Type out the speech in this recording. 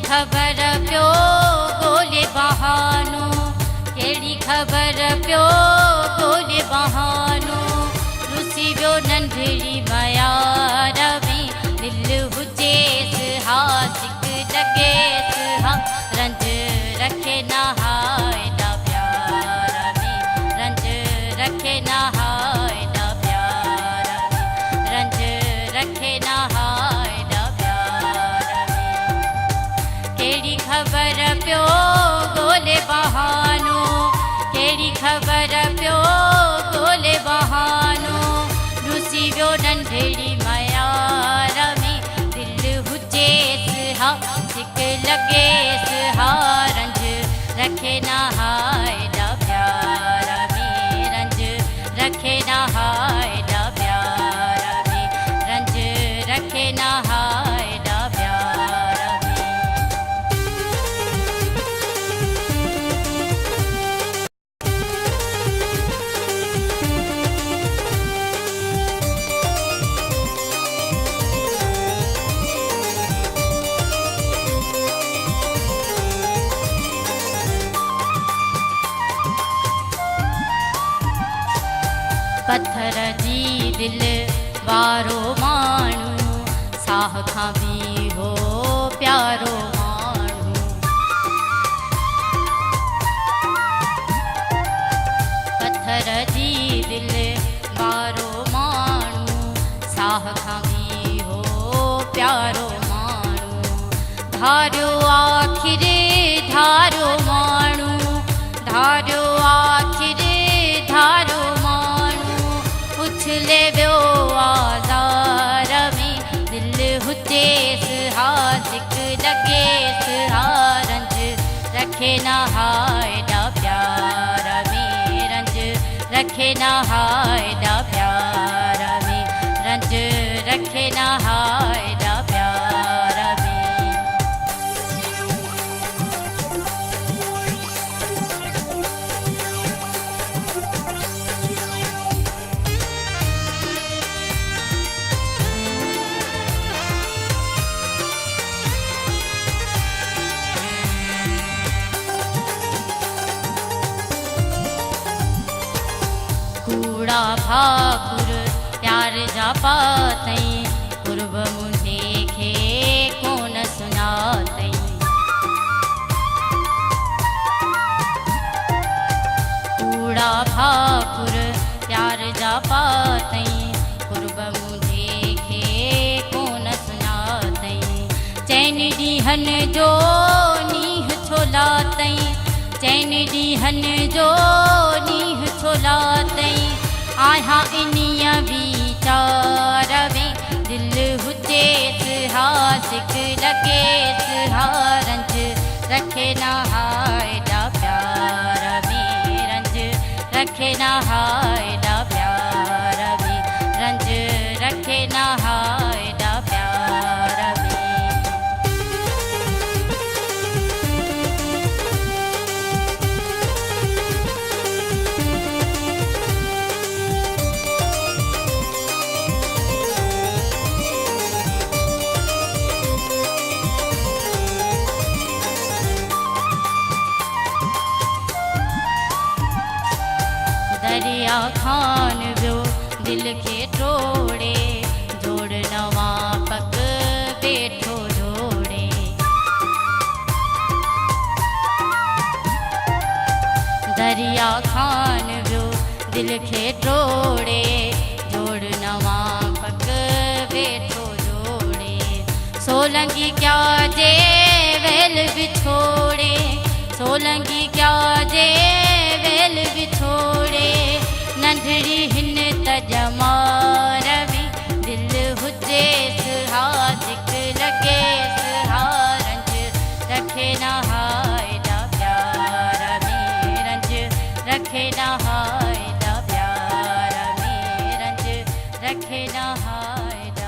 ख़बर पियो ॻोल्हे बहानो, कहिड़ी ख़बर पियो ॻोल्हे बहानो। रुसी वियो नंढड़ी मयार में, दिलि हुजेसि हा सिक लॻेसि हा, रंज रखे न हा एॾा प्यार में, रंज रखे न हा एॾा प्यार में, रंज रखे न हा एॾा प्यार में। कहिड़ी ख़बर पियो ॻोल्हे बहानो, कहिड़ी ख़बर पियो ॻोल्हे बहानो। रुसी वियो नंढड़ी मयार में, दिलि हुजेसि हा सिक लॻेसि हा, रंज रखे न हा एॾा प्यार में, रंज रखे न हा एॾा प्यार में, रंज रखे न हा एॾा प्यार में। पत्थर जी दिलि वारो माण्हू, साह खां बि हो प्यारो माण्हू। पत्थर जी दिलि वारो माण्हू, साह खां बि हो प्यारो माण्हू। धारियो आख़िर धारियो माण्हू, धारियो आख़िर धारियो माण्हू। उछले वियो आज़ार में, दिलि हुजेसि हा सिक लॻेसि हा, रंज रखे न हा एॾा प्यार में, रंज रखे न हा एॾा प्यार में, रंज रखे न हा एॾा प्यार में। कूड़ा भाकुर प्यार जा पातई, कुर्ब मुंहिंजे खे कोन सुञातई। कूड़ा भाकुर प्यार जा पातई, कुर्ब मुंहिंजे खे कोन सुञातई। चैन ॾींहनि जो नींहुं छो लातई, चैन ॾींहनि जो नींहुं छो लातई। आहियां इन्हीअ वीचार में, दिलि हुजेसि हा सिक लॻेसि हा, रंज रखे न हा एॾा प्यार में, रंज रखे न हा एॾा प्यार में, रंज रखे न हा एॾा प्यार में। दरिया खान वियो दिलि खे टोड़े, जोड़ नवां पग वेठो जोड़े। दरिया खान वियो दिलि खे टोड़े, जोड़ नवां पग वेठो जोड़े। सोलंगी क्या जे वेल बिछोड़े, सोलंगी क्या जे वेल बिछोड़े। नंढड़ी हिन त जमार में, दिलि हुजेसि हा सिक लॻेसि हा, रंज रखे न हा एॾा प्यार में, रंज रखे न हा एॾा प्यार में, रंज रखे न हा एॾा